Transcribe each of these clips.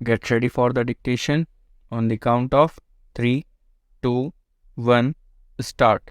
Get ready for the dictation on the count of 3, 2, 1, start.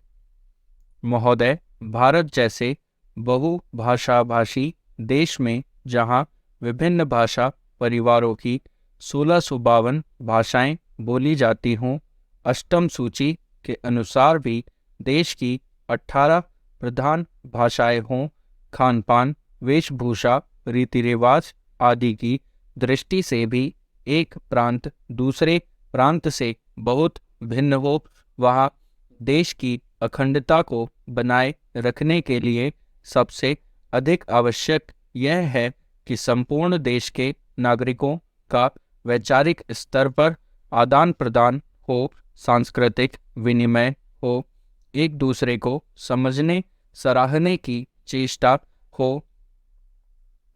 महोदय, भारत जैसे बहुभाषाभाषी देश में जहाँ विभिन्न भाषा परिवारों की 1652 भाषाएं बोली जाती हों, अष्टम सूची के अनुसार भी देश की 18 प्रधान भाषाएं हों, खान पान, वेशभूषा, रीति रिवाज आदि की दृष्टि से भी एक प्रांत दूसरे प्रांत से बहुत भिन्न हो, वहाँ देश की अखंडता को बनाए रखने के लिए सबसे अधिक आवश्यक यह है कि संपूर्ण देश के नागरिकों का वैचारिक स्तर पर आदान प्रदान हो, सांस्कृतिक विनिमय हो, एक दूसरे को समझने सराहने की चेष्टा हो।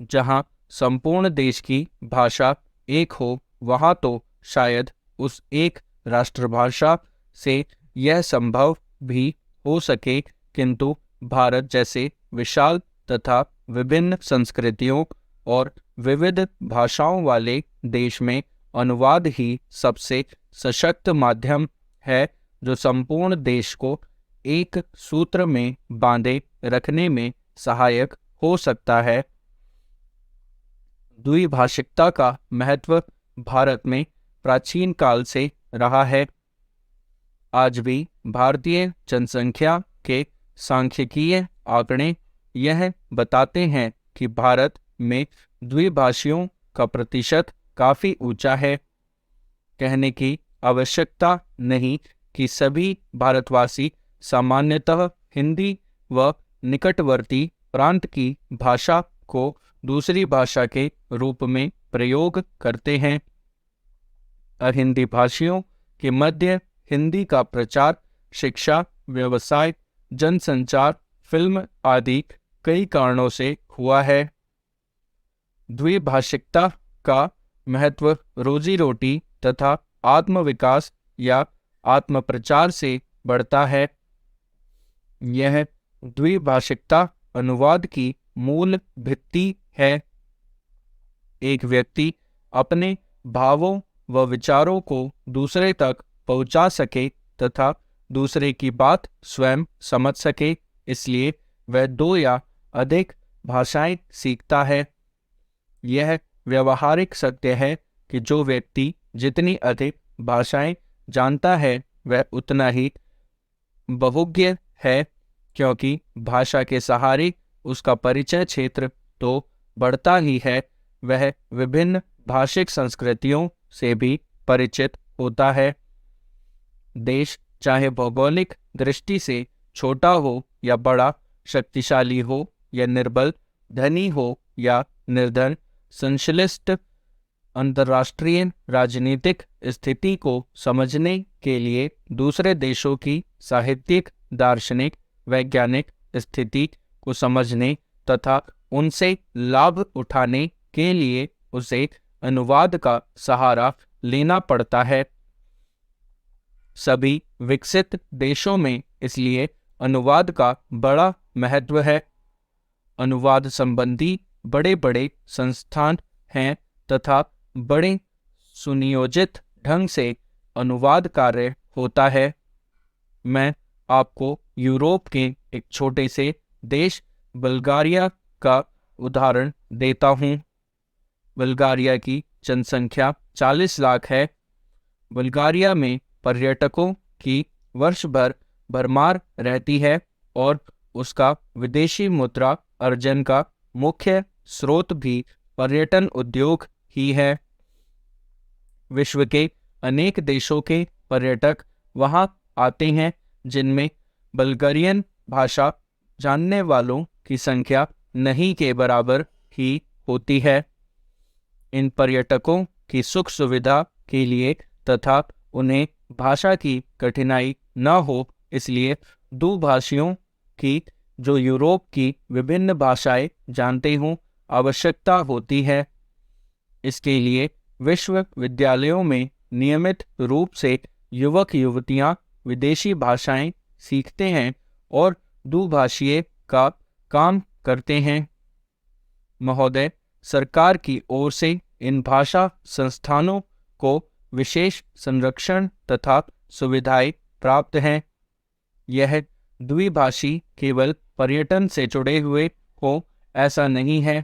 जहाँ संपूर्ण देश की भाषा एक हो, वहाँ तो शायद उस एक राष्ट्रभाषा से यह संभव भी हो सके, किंतु भारत जैसे विशाल तथा विभिन्न संस्कृतियों और विविध भाषाओं वाले देश में अनुवाद ही सबसे सशक्त माध्यम है, जो संपूर्ण देश को एक सूत्र में बांधे रखने में सहायक हो सकता है। द्विभाषिकता का महत्व भारत में प्राचीन काल से रहा है। आज भी भारतीय जनसंख्या के सांख्यिकीय आंकड़े यह बताते हैं कि भारत में द्विभाषियों का प्रतिशत काफ़ी ऊंचा है। कहने की आवश्यकता नहीं कि सभी भारतवासी सामान्यतः हिंदी व निकटवर्ती प्रांत की भाषा को दूसरी भाषा के रूप में प्रयोग करते हैं। अहिंदी भाषियों के मध्य हिंदी का प्रचार शिक्षा, व्यवसाय, जनसंचार, फिल्म आदि कई कारणों से हुआ है। द्विभाषिकता का महत्व रोजी रोटी तथा आत्मविकास या आत्मप्रचार से बढ़ता है। यह द्विभाषिकता अनुवाद की मूल भित्ति है। एक व्यक्ति अपने भावों व विचारों को दूसरे तक पहुंचा सके तथा दूसरे की बात स्वयं समझ सके, इसलिए वह 2 या अधिक भाषाएं सीखता है। यह व्यवहारिक सत्य है कि जो व्यक्ति जितनी अधिक भाषाएं जानता है वह उतना ही बहुज्ञ है, क्योंकि भाषा के सहारे उसका परिचय क्षेत्र तो बढ़ता ही है, वह विभिन्न भाषिक संस्कृतियों से भी परिचित होता है। देश चाहे भौगोलिक दृष्टि से छोटा हो या बड़ा, शक्तिशाली हो या निर्बल, धनी हो या निर्धन, संश्लिष्ट अंतर्राष्ट्रीय राजनीतिक स्थिति को समझने के लिए दूसरे देशों की साहित्यिक, दार्शनिक, वैज्ञानिक स्थिति को समझने तथा उनसे लाभ उठाने के लिए उसे अनुवाद का सहारा लेना पड़ता है। सभी विकसित देशों में इसलिए अनुवाद का बड़ा महत्व है। अनुवाद संबंधी बड़े बड़े संस्थान हैं तथा बड़े सुनियोजित ढंग से अनुवाद कार्य होता है। मैं आपको यूरोप के एक छोटे से देश बुल्गारिया का उदाहरण देता हूँ। बुल्गारिया की जनसंख्या 40 लाख है। बुल्गारिया में पर्यटकों की वर्ष भर भरमार रहती है और उसका विदेशी मुद्रा अर्जन का मुख्य स्रोत भी पर्यटन उद्योग ही है। विश्व के अनेक देशों के पर्यटक वहाँ आते हैं, जिनमें बल्गेरियन भाषा जानने वालों की संख्या नहीं के बराबर ही होती है। इन पर्यटकों की सुख सुविधा के लिए तथा उन्हें भाषा की कठिनाई न हो, इसलिए दुभाषियों की, जो यूरोप की विभिन्न भाषाएं जानते हों, आवश्यकता होती है। इसके लिए विश्वविद्यालयों में नियमित रूप से युवक युवतियां विदेशी भाषाएं सीखते हैं और दुभाषीय का काम करते हैं। महोदय, सरकार की ओर से इन भाषा संस्थानों को विशेष संरक्षण तथा सुविधाएं प्राप्त हैं। यह द्विभाषी केवल पर्यटन से जुड़े हुए हो ऐसा नहीं है।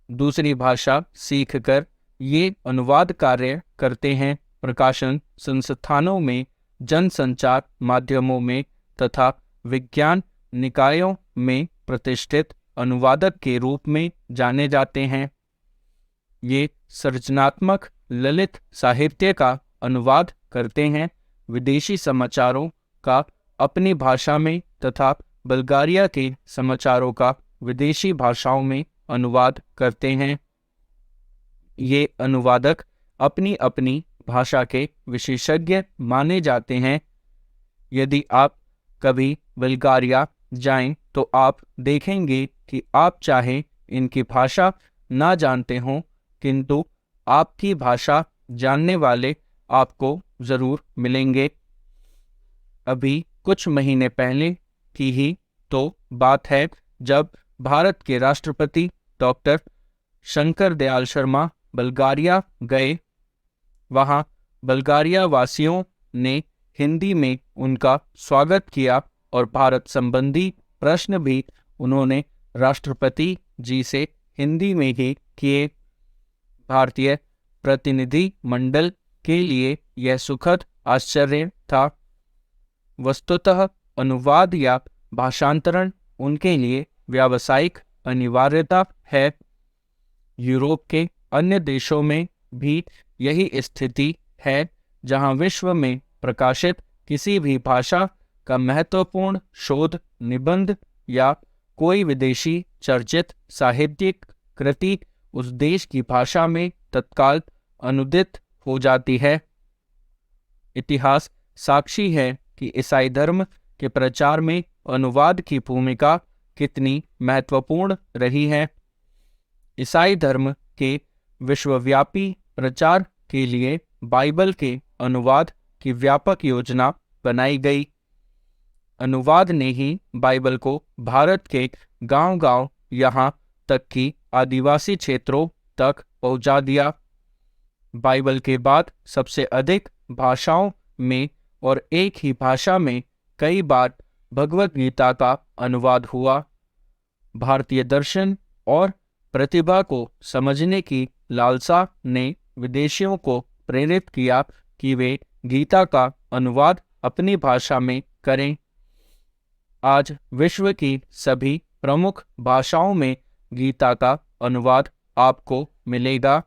दूसरी भाषा सीखकर ये अनुवाद कार्य करते हैं। प्रकाशन संस्थानों में, जनसंचार माध्यमों में तथा विज्ञान निकायों में प्रतिष्ठित अनुवादक के रूप में जाने जाते हैं। ये सृजनात्मक ललित साहित्य का अनुवाद करते हैं, विदेशी समाचारों का अपनी भाषा में तथा बल्गारिया के समाचारों का विदेशी भाषाओं में अनुवाद करते हैं। ये अनुवादक अपनी अपनी भाषा के विशेषज्ञ माने जाते हैं। यदि आप कभी बल्गारिया जाएं तो आप देखेंगे कि आप चाहे इनकी भाषा ना जानते हों, किंतु आपकी भाषा जानने वाले आपको ज़रूर मिलेंगे। अभी कुछ महीने पहले की ही तो बात है जब भारत के राष्ट्रपति डॉक्टर शंकर दयाल शर्मा बल्गारिया गए। वहाँ बल्गारिया वासियों ने हिंदी में उनका स्वागत किया और भारत संबंधी प्रश्न भी उन्होंने राष्ट्रपति जी से हिंदी में ही किए। भारतीय प्रतिनिधि मंडल के लिए यह सुखद आश्चर्य था। वस्तुतः अनुवाद या भाषांतरण उनके लिए व्यावसायिक अनिवार्यता है। यूरोप के अन्य देशों में भी यही स्थिति है, जहां विश्व में प्रकाशित किसी भी भाषा का महत्वपूर्ण शोध निबंध या कोई विदेशी चर्चित साहित्यिक कृति उस देश की भाषा में तत्काल अनुदित हो जाती है। इतिहास साक्षी है कि ईसाई धर्म के प्रचार में अनुवाद की भूमिका कितनी महत्वपूर्ण रही है। ईसाई धर्म के विश्वव्यापी प्रचार के लिए बाइबल के अनुवाद की व्यापक योजना बनाई गई। अनुवाद ने ही बाइबल को भारत के गांव-गांव यहाँ तक कि आदिवासी क्षेत्रों तक पहुँचा दिया। बाइबल के बाद सबसे अधिक भाषाओं में और एक ही भाषा में कई बार भगवत गीता का अनुवाद हुआ। भारतीय दर्शन और प्रतिभा को समझने की लालसा ने विदेशियों को प्रेरित किया कि वे गीता का अनुवाद अपनी भाषा में करें। आज विश्व की सभी प्रमुख भाषाओं में गीता का अनुवाद आपको मिलेगा।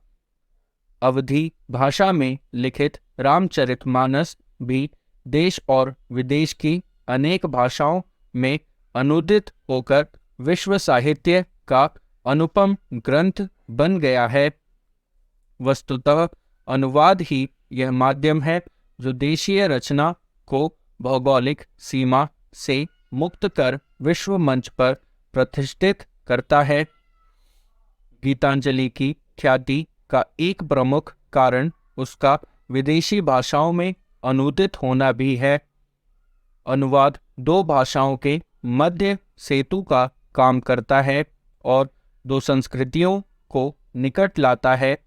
अवधी भाषा में लिखित रामचरितमानस भी देश और विदेश की अनेक भाषाओं में अनुदित होकर विश्व साहित्य का अनुपम ग्रंथ बन गया है। वस्तुतः अनुवाद ही यह माध्यम है जो देशीय रचना को भौगोलिक सीमा से मुक्त कर विश्व मंच पर प्रतिष्ठित करता है। गीतांजलि की ख्याति का एक प्रमुख कारण उसका विदेशी भाषाओं में अनुदित होना भी है। अनुवाद दो भाषाओं के मध्य सेतु का काम करता है और दो संस्कृतियों को निकट लाता है।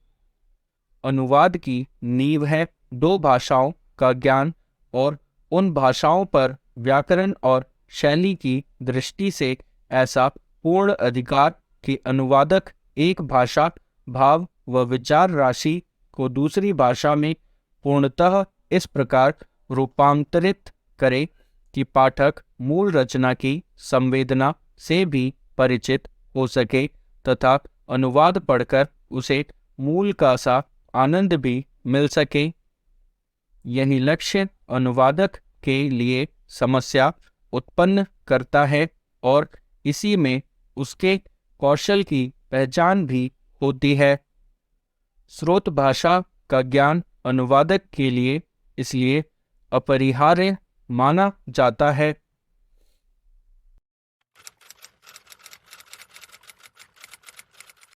अनुवाद की नींव है दो भाषाओं का ज्ञान और उन भाषाओं पर व्याकरण और शैली की दृष्टि से ऐसा पूर्ण अधिकार कि अनुवादक एक भाषा, भाव व विचार राशि को दूसरी भाषा में पूर्णतः इस प्रकार रूपांतरित करे कि पाठक मूल रचना की संवेदना से भी परिचित हो सके तथा अनुवाद पढ़कर उसे मूल का सा आनंद भी मिल सके। यही लक्ष्य अनुवादक के लिए समस्या उत्पन्न करता है और इसी में उसके कौशल की पहचान भी होती है। स्रोत भाषा का ज्ञान अनुवादक के लिए इसलिए अपरिहार्य माना जाता है